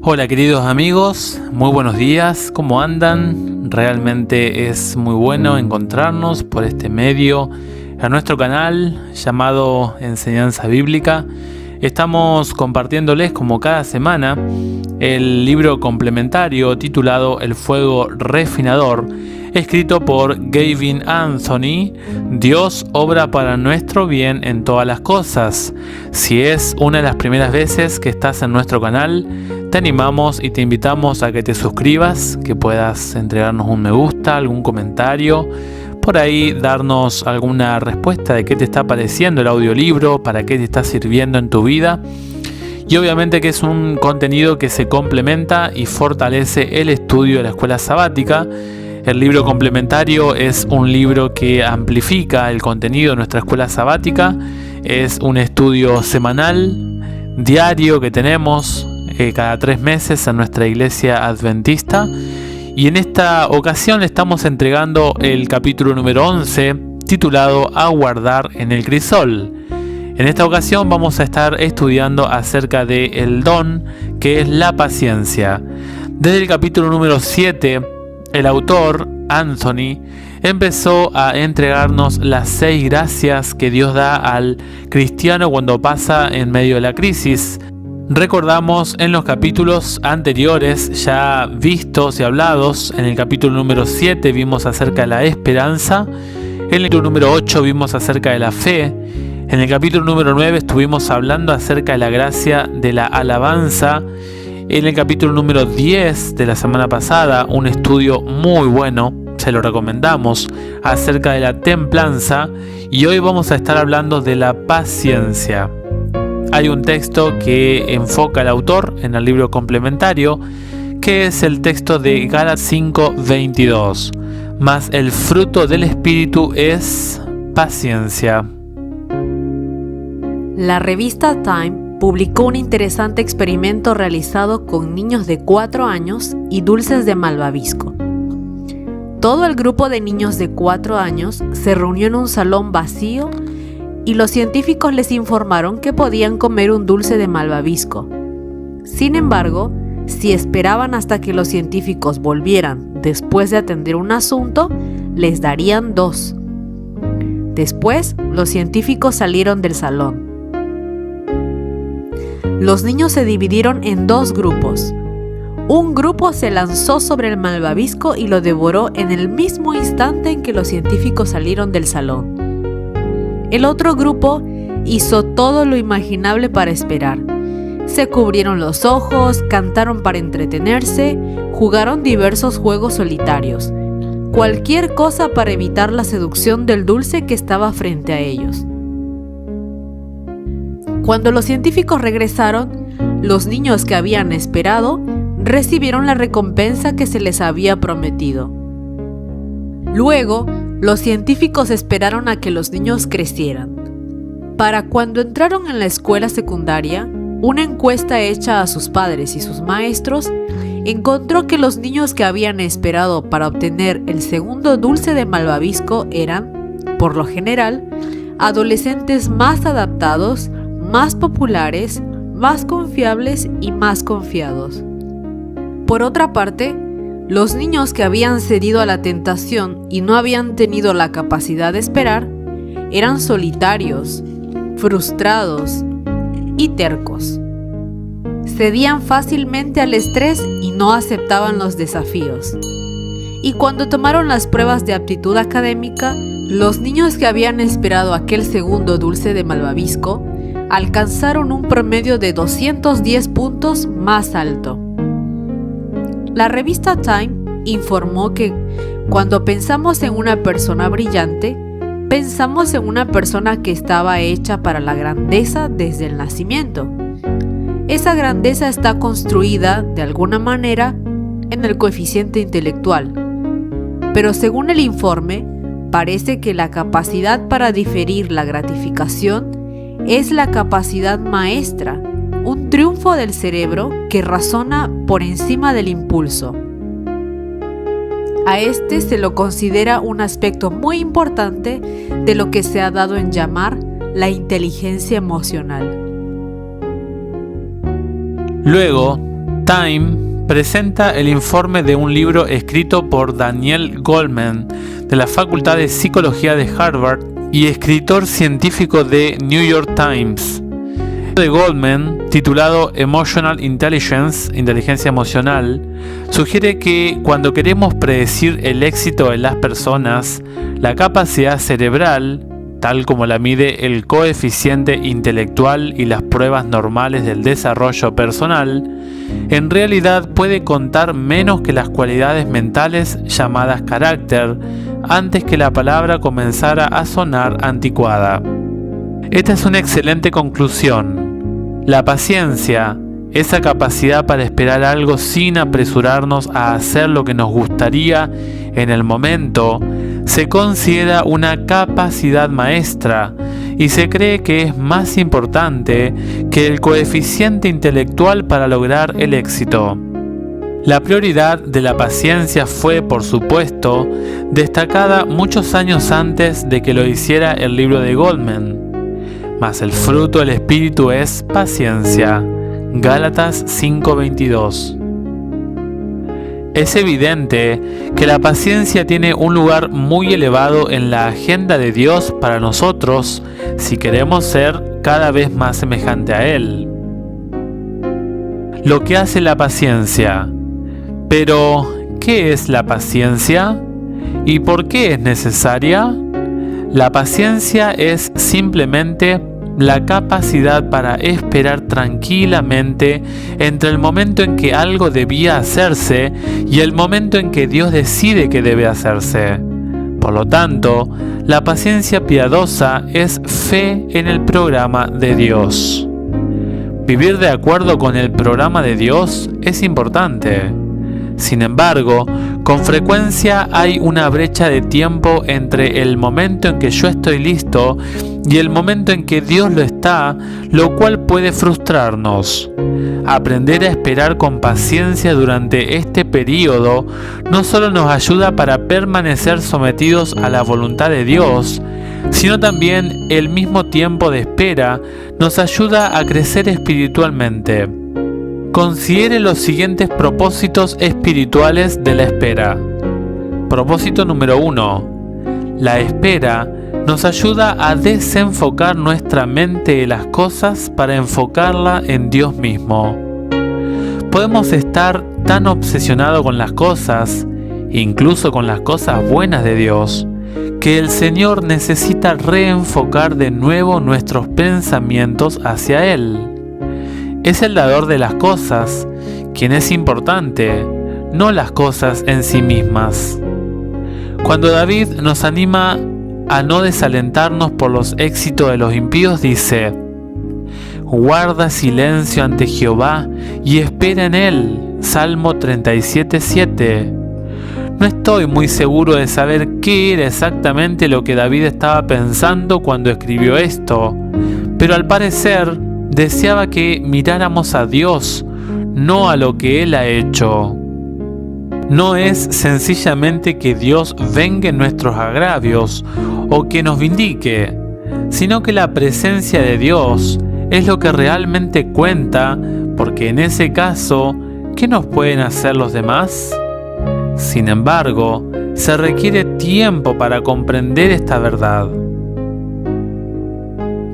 Hola queridos amigos, muy buenos días, ¿cómo andan? Realmente es muy bueno encontrarnos por este medio a nuestro canal llamado Enseñanza Bíblica. Estamos compartiéndoles como cada semana el libro complementario titulado El Fuego Refinador, escrito por Gavin Anthony. Dios obra para nuestro bien en todas las cosas. Si es una de las primeras veces que estás en nuestro canal, te animamos y te invitamos a que te suscribas, que puedas entregarnos un me gusta, algún comentario, por ahí darnos alguna respuesta de qué te está pareciendo el audiolibro, para qué te está sirviendo en tu vida. Y obviamente que es un contenido que se complementa y fortalece el estudio de la escuela sabática. El libro complementario es un libro que amplifica el contenido de nuestra escuela sabática. Es un estudio semanal, diario, que tenemos cada 3 meses en nuestra iglesia adventista. Y en esta ocasión le estamos entregando el capítulo número 11, titulado Aguardar en el crisol. En esta ocasión vamos a estar estudiando acerca del don que es la paciencia. Desde el capítulo número 7, el autor, Anthony, empezó a entregarnos las 6 gracias que Dios da al cristiano cuando pasa en medio de la crisis. Recordamos en los capítulos anteriores ya vistos y hablados. En el capítulo número 7 vimos acerca de la esperanza. En el capítulo número 8 vimos acerca de la fe. En el capítulo número 9 estuvimos hablando acerca de la gracia de la alabanza. En el capítulo número 10 de la semana pasada, un estudio muy bueno, se lo recomendamos, acerca de la templanza. Y hoy vamos a estar hablando de la paciencia. Hay un texto que enfoca al autor en el libro complementario, que es el texto de Gálatas 5:22. Mas el fruto del Espíritu es paciencia. La revista Time publicó un interesante experimento realizado con niños de 4 años y dulces de malvavisco. Todo el grupo de niños de 4 años se reunió en un salón vacío y los científicos les informaron que podían comer un dulce de malvavisco. Sin embargo, si esperaban hasta que los científicos volvieran después de atender un asunto, les darían 2. Después, los científicos salieron del salón. Los niños se dividieron en 2 grupos. Un grupo se lanzó sobre el malvavisco y lo devoró en el mismo instante en que los científicos salieron del salón. El otro grupo hizo todo lo imaginable para esperar. Se cubrieron los ojos, cantaron para entretenerse, jugaron diversos juegos solitarios. Cualquier cosa para evitar la seducción del dulce que estaba frente a ellos. Cuando los científicos regresaron, los niños que habían esperado recibieron la recompensa que se les había prometido. Luego, los científicos esperaron a que los niños crecieran. Para cuando entraron en la escuela secundaria, una encuesta hecha a sus padres y sus maestros encontró que los niños que habían esperado para obtener el segundo dulce de malvavisco eran, por lo general, adolescentes más adaptados, más populares, más confiables y más confiados. Por otra parte, los niños que habían cedido a la tentación y no habían tenido la capacidad de esperar eran solitarios, frustrados y tercos. Cedían fácilmente al estrés y no aceptaban los desafíos. Y cuando tomaron las pruebas de aptitud académica, los niños que habían esperado aquel segundo dulce de malvavisco alcanzaron un promedio de 210 puntos más alto. La revista Time informó que cuando pensamos en una persona brillante, pensamos en una persona que estaba hecha para la grandeza desde el nacimiento. Esa grandeza está construida, de alguna manera, en el coeficiente intelectual. Pero según el informe, parece que la capacidad para diferir la gratificación es la capacidad maestra, un triunfo del cerebro que razona por encima del impulso. A este se lo considera un aspecto muy importante de lo que se ha dado en llamar la inteligencia emocional. Luego, Time presenta el informe de un libro escrito por Daniel Goleman de la Facultad de Psicología de Harvard y escritor científico de New York Times. De Goleman, titulado Emotional Intelligence, inteligencia emocional, sugiere que cuando queremos predecir el éxito en las personas, la capacidad cerebral, tal como la mide el coeficiente intelectual y las pruebas normales del desarrollo personal, en realidad puede contar menos que las cualidades mentales llamadas carácter, antes que la palabra comenzara a sonar anticuada. Esta es una excelente conclusión. La paciencia, esa capacidad para esperar algo sin apresurarnos a hacer lo que nos gustaría en el momento, se considera una capacidad maestra y se cree que es más importante que el coeficiente intelectual para lograr el éxito. La prioridad de la paciencia fue, por supuesto, destacada muchos años antes de que lo hiciera el libro de Goleman. Mas el fruto del Espíritu es paciencia. Gálatas 5:22. Es evidente que la paciencia tiene un lugar muy elevado en la agenda de Dios para nosotros si queremos ser cada vez más semejante a Él. Lo que hace la paciencia. Pero, ¿qué es la paciencia? ¿Y por qué es necesaria? La paciencia es simplemente la capacidad para esperar tranquilamente entre el momento en que algo debía hacerse y el momento en que Dios decide que debe hacerse. Por lo tanto, la paciencia piadosa es fe en el programa de Dios. Vivir de acuerdo con el programa de Dios es importante. Sin embargo, con frecuencia hay una brecha de tiempo entre el momento en que yo estoy listo y el momento en que Dios lo está, lo cual puede frustrarnos. Aprender a esperar con paciencia durante este periodo no solo nos ayuda para permanecer sometidos a la voluntad de Dios, sino también el mismo tiempo de espera nos ayuda a crecer espiritualmente. Considere los siguientes propósitos espirituales de la espera. Propósito número 1. La espera nos ayuda a desenfocar nuestra mente de las cosas para enfocarla en Dios mismo. Podemos estar tan obsesionados con las cosas, incluso con las cosas buenas de Dios, que el Señor necesita reenfocar de nuevo nuestros pensamientos hacia Él. Es el dador de las cosas quien es importante, no las cosas en sí mismas. Cuando David nos anima a no desalentarnos por los éxitos de los impíos, dice: guarda silencio ante Jehová y espera en Él. Salmo 37:7. No estoy muy seguro de saber qué era exactamente lo que David estaba pensando cuando escribió esto, pero al parecer deseaba que miráramos a Dios, no a lo que Él ha hecho. No es sencillamente que Dios vengue nuestros agravios o que nos vindique, sino que la presencia de Dios es lo que realmente cuenta, porque en ese caso, ¿qué nos pueden hacer los demás? Sin embargo, se requiere tiempo para comprender esta verdad.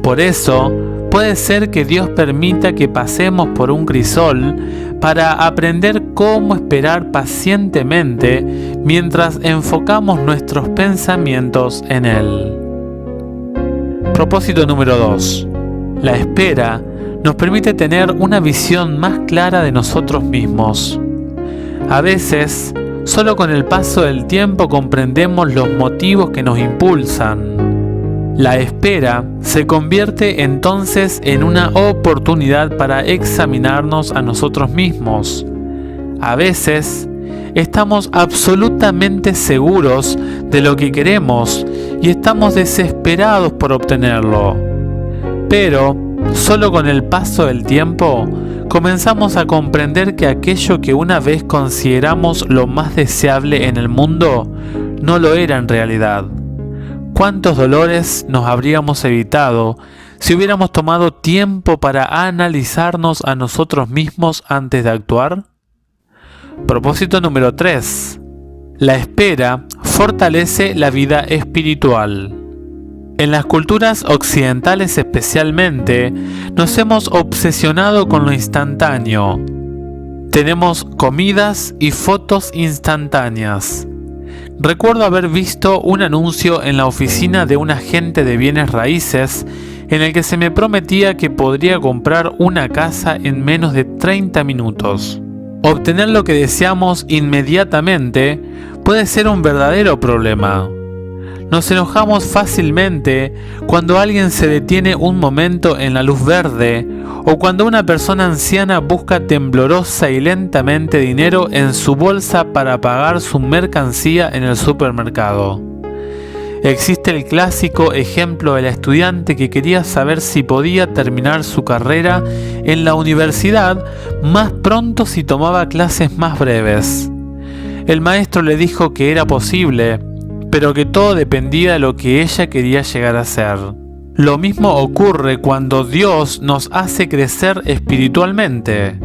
Por eso, puede ser que Dios permita que pasemos por un crisol para aprender cómo esperar pacientemente mientras enfocamos nuestros pensamientos en Él. Propósito número 2. La espera nos permite tener una visión más clara de nosotros mismos. A veces, solo con el paso del tiempo comprendemos los motivos que nos impulsan. La espera se convierte entonces en una oportunidad para examinarnos a nosotros mismos. A veces, estamos absolutamente seguros de lo que queremos y estamos desesperados por obtenerlo. Pero, solo con el paso del tiempo, comenzamos a comprender que aquello que una vez consideramos lo más deseable en el mundo no lo era en realidad. ¿Cuántos dolores nos habríamos evitado si hubiéramos tomado tiempo para analizarnos a nosotros mismos antes de actuar? Propósito número 3. La espera fortalece la vida espiritual. En las culturas occidentales especialmente, nos hemos obsesionado con lo instantáneo. Tenemos comidas y fotos instantáneas. Recuerdo haber visto un anuncio en la oficina de un agente de bienes raíces en el que se me prometía que podría comprar una casa en menos de 30 minutos. Obtener lo que deseamos inmediatamente puede ser un verdadero problema. Nos enojamos fácilmente cuando alguien se detiene un momento en la luz verde o cuando una persona anciana busca temblorosa y lentamente dinero en su bolsa para pagar su mercancía en el supermercado. Existe el clásico ejemplo de la estudiante que quería saber si podía terminar su carrera en la universidad más pronto si tomaba clases más breves. El maestro le dijo que era posible, pero que todo dependía de lo que ella quería llegar a ser. Lo mismo ocurre cuando Dios nos hace crecer espiritualmente.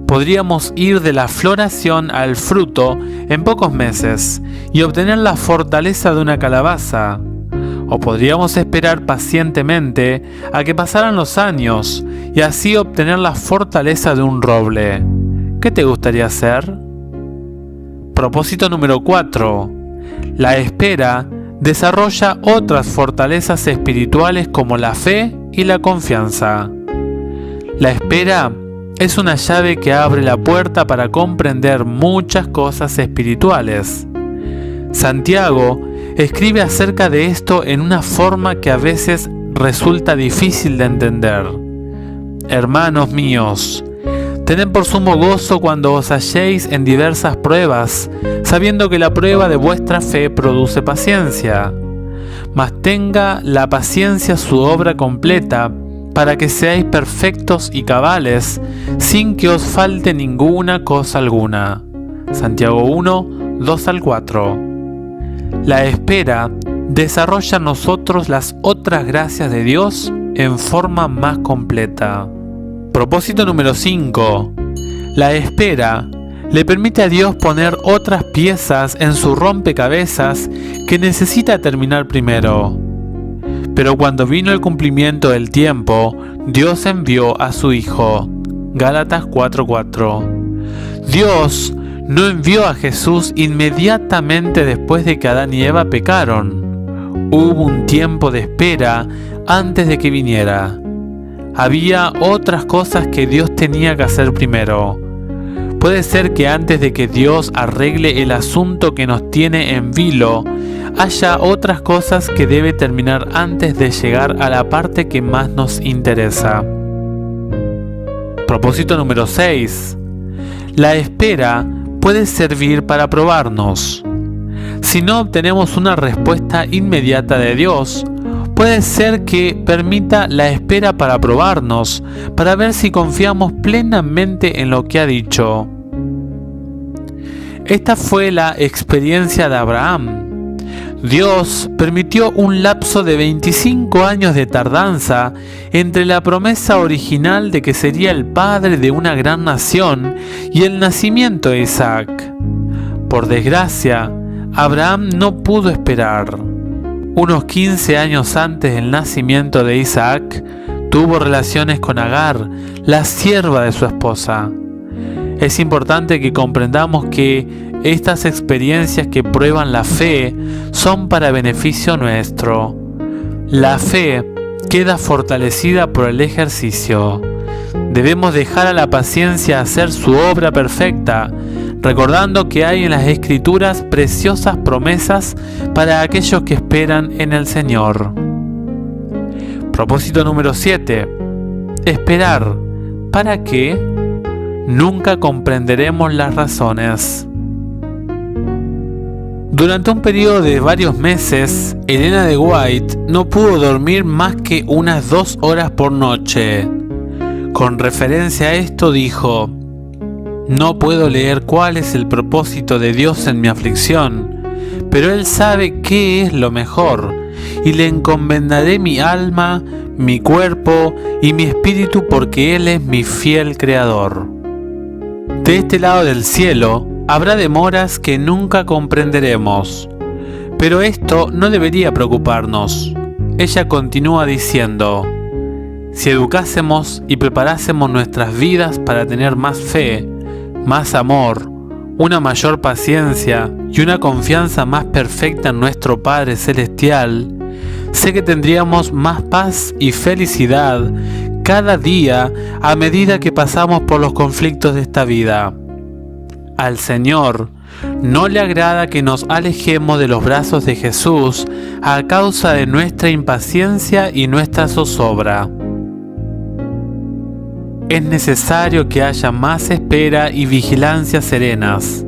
Podríamos ir de la floración al fruto en pocos meses y obtener la fortaleza de una calabaza. O podríamos esperar pacientemente a que pasaran los años y así obtener la fortaleza de un roble. ¿Qué te gustaría hacer? Propósito número 4. La espera desarrolla otras fortalezas espirituales como la fe y la confianza. La espera es una llave que abre la puerta para comprender muchas cosas espirituales. Santiago escribe acerca de esto en una forma que a veces resulta difícil de entender. Hermanos míos, tened por sumo gozo cuando os halléis en diversas pruebas, sabiendo que la prueba de vuestra fe produce paciencia. Mas tenga la paciencia su obra completa, para que seáis perfectos y cabales, sin que os falte ninguna cosa alguna. Santiago 1, 2 al 4. La espera desarrolla en nosotros las otras gracias de Dios en forma más completa. Propósito número 5. La espera le permite a Dios poner otras piezas en su rompecabezas que necesita terminar primero. Pero cuando vino el cumplimiento del tiempo, Dios envió a su Hijo. Gálatas 4:4. Dios no envió a Jesús inmediatamente después de que Adán y Eva pecaron. Hubo un tiempo de espera antes de que viniera. Había otras cosas que Dios tenía que hacer primero. Puede ser que antes de que Dios arregle el asunto que nos tiene en vilo, haya otras cosas que debe terminar antes de llegar a la parte que más nos interesa. Propósito número 6. La espera puede servir para probarnos. Si no obtenemos una respuesta inmediata de Dios, puede ser que permita la espera para probarnos, para ver si confiamos plenamente en lo que ha dicho. Esta fue la experiencia de Abraham. Dios permitió un lapso de 25 años de tardanza entre la promesa original de que sería el padre de una gran nación y el nacimiento de Isaac. Por desgracia, Abraham no pudo esperar. Unos 15 años antes del nacimiento de Isaac, tuvo relaciones con Agar, la sierva de su esposa. Es importante que comprendamos que estas experiencias que prueban la fe son para beneficio nuestro. La fe queda fortalecida por el ejercicio. Debemos dejar a la paciencia hacer su obra perfecta, recordando que hay en las Escrituras preciosas promesas para aquellos que esperan en el Señor. Propósito número 7. Esperar. ¿Para qué? Nunca comprenderemos las razones. Durante un periodo de varios meses, Elena de White no pudo dormir más que unas 2 horas por noche. Con referencia a esto dijo: no puedo leer cuál es el propósito de Dios en mi aflicción, pero Él sabe qué es lo mejor, y le encomendaré mi alma, mi cuerpo y mi espíritu, porque Él es mi fiel Creador. De este lado del cielo habrá demoras que nunca comprenderemos, pero esto no debería preocuparnos. Ella continúa diciendo: si educásemos y preparásemos nuestras vidas para tener más fe, más amor, una mayor paciencia y una confianza más perfecta en nuestro Padre Celestial, sé que tendríamos más paz y felicidad cada día a medida que pasamos por los conflictos de esta vida. Al Señor no le agrada que nos alejemos de los brazos de Jesús a causa de nuestra impaciencia y nuestra zozobra. Es necesario que haya más espera y vigilancia serenas.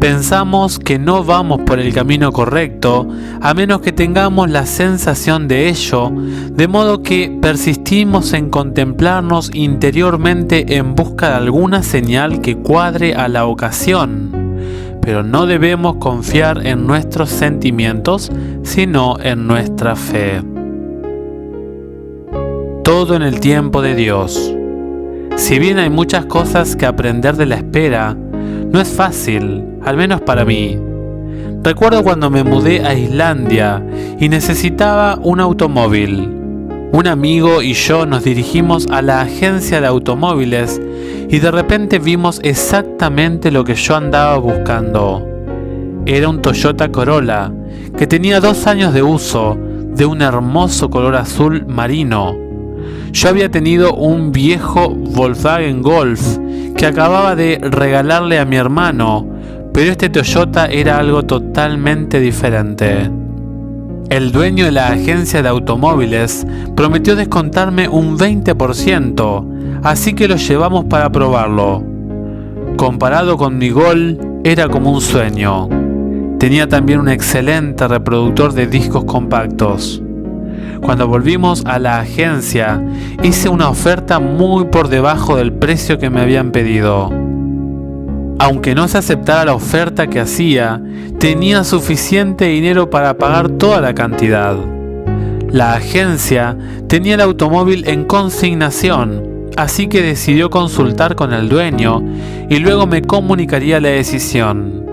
Pensamos que no vamos por el camino correcto a menos que tengamos la sensación de ello, de modo que persistimos en contemplarnos interiormente en busca de alguna señal que cuadre a la ocasión. Pero no debemos confiar en nuestros sentimientos, sino en nuestra fe. Todo en el tiempo de Dios. Si bien hay muchas cosas que aprender de la espera, no es fácil, al menos para mí. Recuerdo cuando me mudé a Islandia y necesitaba un automóvil. Un amigo y yo nos dirigimos a la agencia de automóviles y de repente vimos exactamente lo que yo andaba buscando. Era un Toyota Corolla que tenía 2 años de uso, de un hermoso color azul marino. Yo había tenido un viejo Volkswagen Golf que acababa de regalarle a mi hermano, pero este Toyota era algo totalmente diferente. El dueño de la agencia de automóviles prometió descontarme un 20%, así que lo llevamos para probarlo. Comparado con mi Gol, era como un sueño. Tenía también un excelente reproductor de discos compactos. Cuando volvimos a la agencia, hice una oferta muy por debajo del precio que me habían pedido. Aunque no se aceptara la oferta que hacía, tenía suficiente dinero para pagar toda la cantidad. La agencia tenía el automóvil en consignación, así que decidió consultar con el dueño y luego me comunicaría la decisión.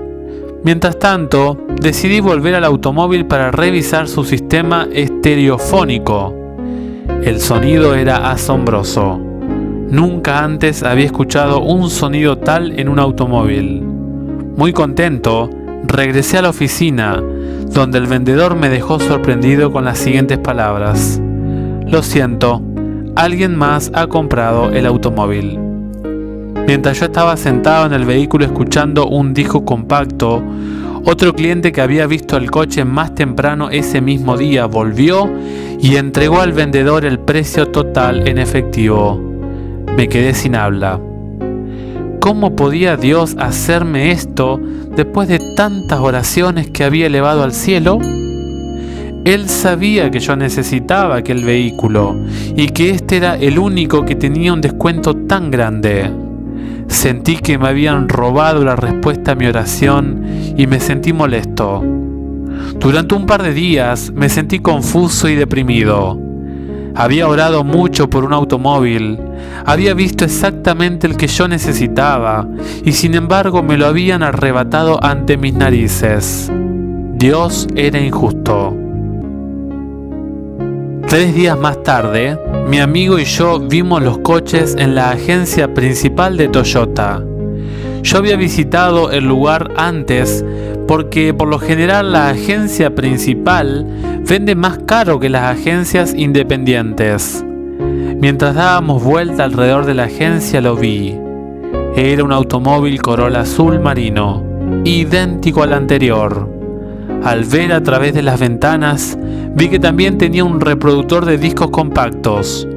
Mientras tanto, decidí volver al automóvil para revisar su sistema estereofónico. El sonido era asombroso. Nunca antes había escuchado un sonido tal en un automóvil. Muy contento, regresé a la oficina, donde el vendedor me dejó sorprendido con las siguientes palabras: lo siento, alguien más ha comprado el automóvil. Mientras yo estaba sentado en el vehículo escuchando un disco compacto, otro cliente que había visto el coche más temprano ese mismo día volvió y entregó al vendedor el precio total en efectivo. Me quedé sin habla. ¿Cómo podía Dios hacerme esto después de tantas oraciones que había elevado al cielo? Él sabía que yo necesitaba aquel vehículo y que este era el único que tenía un descuento tan grande. Sentí que me habían robado la respuesta a mi oración y me sentí molesto. Durante un par de días me sentí confuso y deprimido. Había orado mucho por un automóvil, había visto exactamente el que yo necesitaba y sin embargo me lo habían arrebatado ante mis narices. Dios era injusto. 3 días más tarde, mi amigo y yo vimos los coches en la agencia principal de Toyota. Yo había visitado el lugar antes porque por lo general la agencia principal vende más caro que las agencias independientes. Mientras dábamos vuelta alrededor de la agencia lo vi. Era un automóvil Corolla azul marino, idéntico al anterior. Al ver a través de las ventanas, vi que también tenía un reproductor de discos compactos.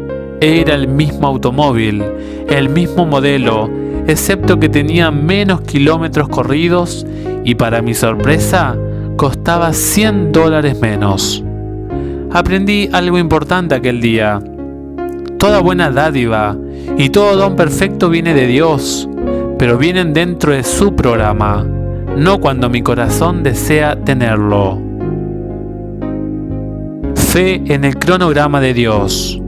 Era el mismo automóvil, el mismo modelo, excepto que tenía menos kilómetros corridos y para mi sorpresa, costaba $100 menos. Aprendí algo importante aquel día. Toda buena dádiva y todo don perfecto viene de Dios, pero vienen dentro de su programa, no cuando mi corazón desea tenerlo. Fe en el cronograma de Dios.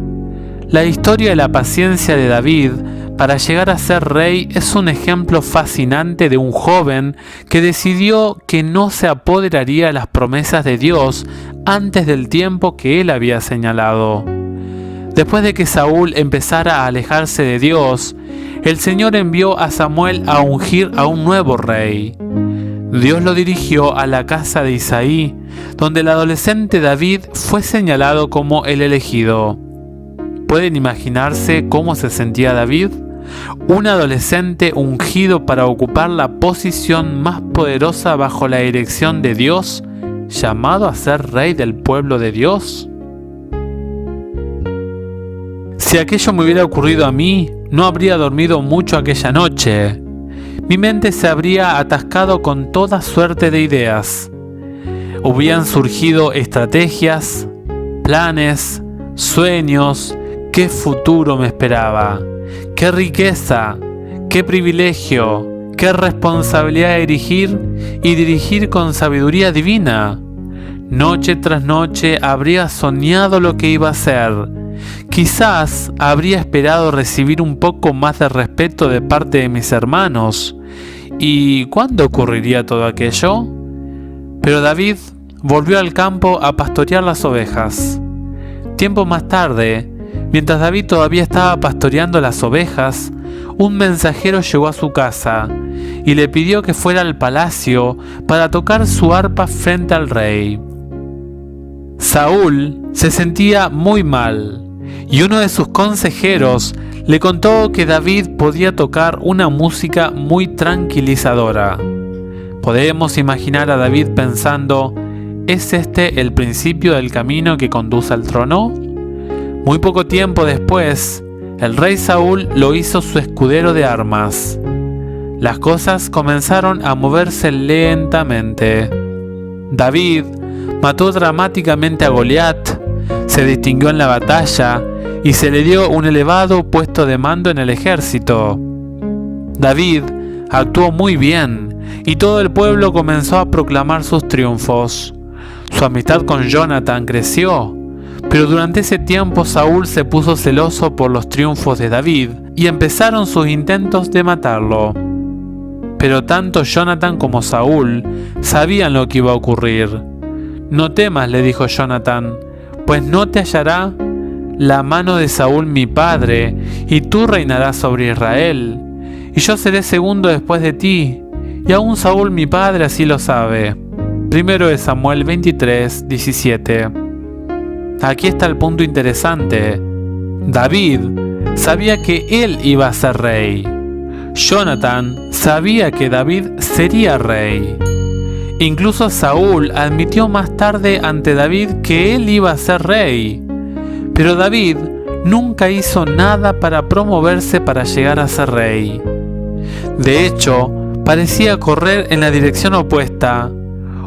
La historia de la paciencia de David para llegar a ser rey es un ejemplo fascinante de un joven que decidió que no se apoderaría de las promesas de Dios antes del tiempo que él había señalado. Después de que Saúl empezara a alejarse de Dios, el Señor envió a Samuel a ungir a un nuevo rey. Dios lo dirigió a la casa de Isaí, donde el adolescente David fue señalado como el elegido. ¿Pueden imaginarse cómo se sentía David? Un adolescente ungido para ocupar la posición más poderosa bajo la dirección de Dios, llamado a ser rey del pueblo de Dios. Si aquello me hubiera ocurrido a mí, no habría dormido mucho aquella noche. Mi mente se habría atascado con toda suerte de ideas. Hubieran surgido estrategias, planes, sueños. ¿Qué futuro me esperaba? ¿Qué riqueza? ¿Qué privilegio? ¿Qué responsabilidad de dirigir y dirigir con sabiduría divina? Noche tras noche habría soñado lo que iba a hacer. Quizás habría esperado recibir un poco más de respeto de parte de mis hermanos. ¿Y cuándo ocurriría todo aquello? Pero David volvió al campo a pastorear las ovejas. Tiempo más tarde, mientras David todavía estaba pastoreando las ovejas, un mensajero llegó a su casa y le pidió que fuera al palacio para tocar su arpa frente al rey. Saúl se sentía muy mal y uno de sus consejeros le contó que David podía tocar una música muy tranquilizadora. Podemos imaginar a David pensando: ¿es este el principio del camino que conduce al trono? Muy poco tiempo después, el rey Saúl lo hizo su escudero de armas. Las cosas comenzaron a moverse lentamente. David mató dramáticamente a Goliat, se distinguió en la batalla y se le dio un elevado puesto de mando en el ejército. David actuó muy bien y todo el pueblo comenzó a proclamar sus triunfos. Su amistad con Jonathan creció, pero durante ese tiempo Saúl se puso celoso por los triunfos de David y empezaron sus intentos de matarlo. Pero tanto Jonathan como Saúl sabían lo que iba a ocurrir. «No temas», le dijo Jonathan, «pues no te hallará la mano de Saúl mi padre, y tú reinarás sobre Israel, y yo seré segundo después de ti, y aún Saúl mi padre así lo sabe». 1 Samuel 23, 17. Aquí está el punto interesante. David sabía que él iba a ser rey. Jonathan sabía que David sería rey. Incluso Saúl admitió más tarde ante David que él iba a ser rey. Pero David nunca hizo nada para promoverse para llegar a ser rey. De hecho, parecía correr en la dirección opuesta.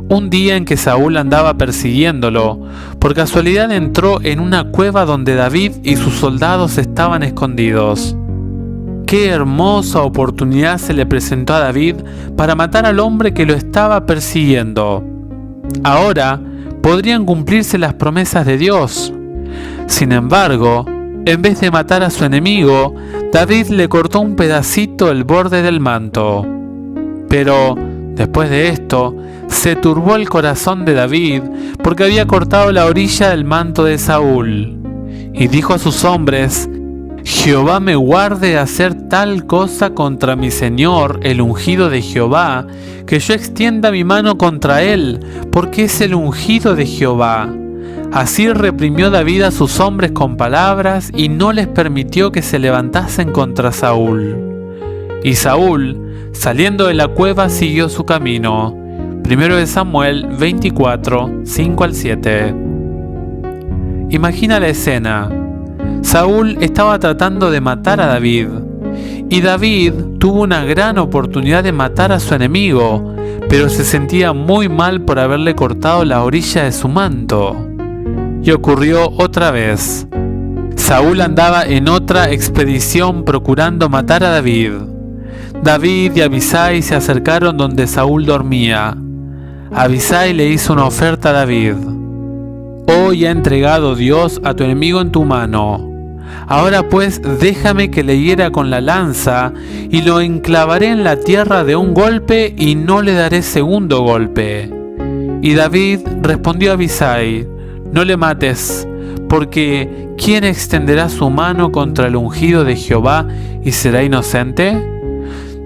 Un día en que Saúl andaba persiguiéndolo, por casualidad entró en una cueva donde David y sus soldados estaban escondidos. Qué hermosa oportunidad se le presentó a David para matar al hombre que lo estaba persiguiendo. Ahora podrían cumplirse las promesas de Dios. Sin embargo, en vez de matar a su enemigo, David le cortó un pedacito el borde del manto. Pero, después de esto, se turbó el corazón de David porque había cortado la orilla del manto de Saúl. Y dijo a sus hombres: «Jehová me guarde de hacer tal cosa contra mi señor, el ungido de Jehová, que yo extienda mi mano contra él, porque es el ungido de Jehová». Así reprimió David a sus hombres con palabras y no les permitió que se levantasen contra Saúl. Y Saúl, saliendo de la cueva, siguió su camino. 1 Samuel 24, 5 al 7. Imagina la escena. Saúl estaba tratando de matar a David, y David tuvo una gran oportunidad de matar a su enemigo, pero se sentía muy mal por haberle cortado la orilla de su manto. Y ocurrió otra vez. Saúl andaba en otra expedición procurando matar a David. David y Abisai se acercaron donde Saúl dormía. Abisai le hizo una oferta a David. Hoy ha entregado Dios a tu enemigo en tu mano. Ahora pues déjame que le hiera con la lanza y lo enclavaré en la tierra de un golpe y no le daré segundo golpe. Y David respondió a Abisai: no le mates, porque ¿quién extenderá su mano contra el ungido de Jehová y será inocente?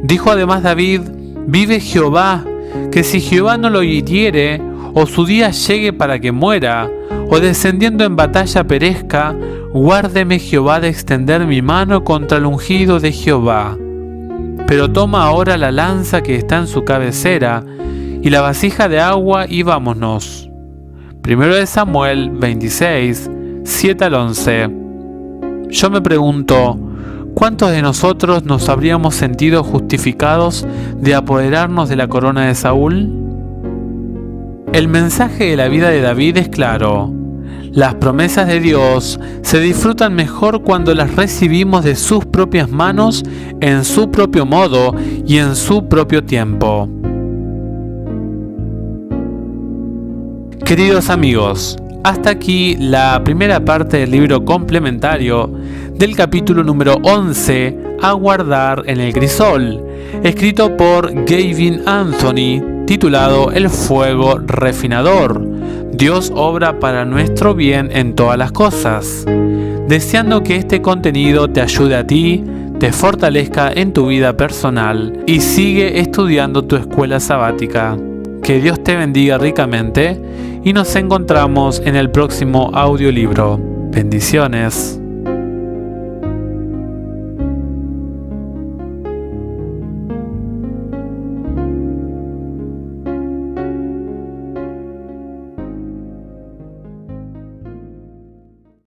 Dijo además David: vive Jehová, que si Jehová no lo hiriere, o su día llegue para que muera, o descendiendo en batalla perezca, guárdeme Jehová de extender mi mano contra el ungido de Jehová. Pero toma ahora la lanza que está en su cabecera, y la vasija de agua, y vámonos. 1 Samuel 26, 7 al 11. Yo me pregunto, ¿cuántos de nosotros nos habríamos sentido justificados de apoderarnos de la corona de Saúl? El mensaje de la vida de David es claro. Las promesas de Dios se disfrutan mejor cuando las recibimos de sus propias manos, en su propio modo y en su propio tiempo. Queridos amigos, hasta aquí la primera parte del libro complementario del capítulo número 11, A guardar en el crisol, escrito por Gavin Anthony, titulado El fuego refinador. Dios obra para nuestro bien en todas las cosas. Deseando que este contenido te ayude a ti, te fortalezca en tu vida personal y sigue estudiando tu escuela sabática. Que Dios te bendiga ricamente y nos encontramos en el próximo audiolibro. Bendiciones.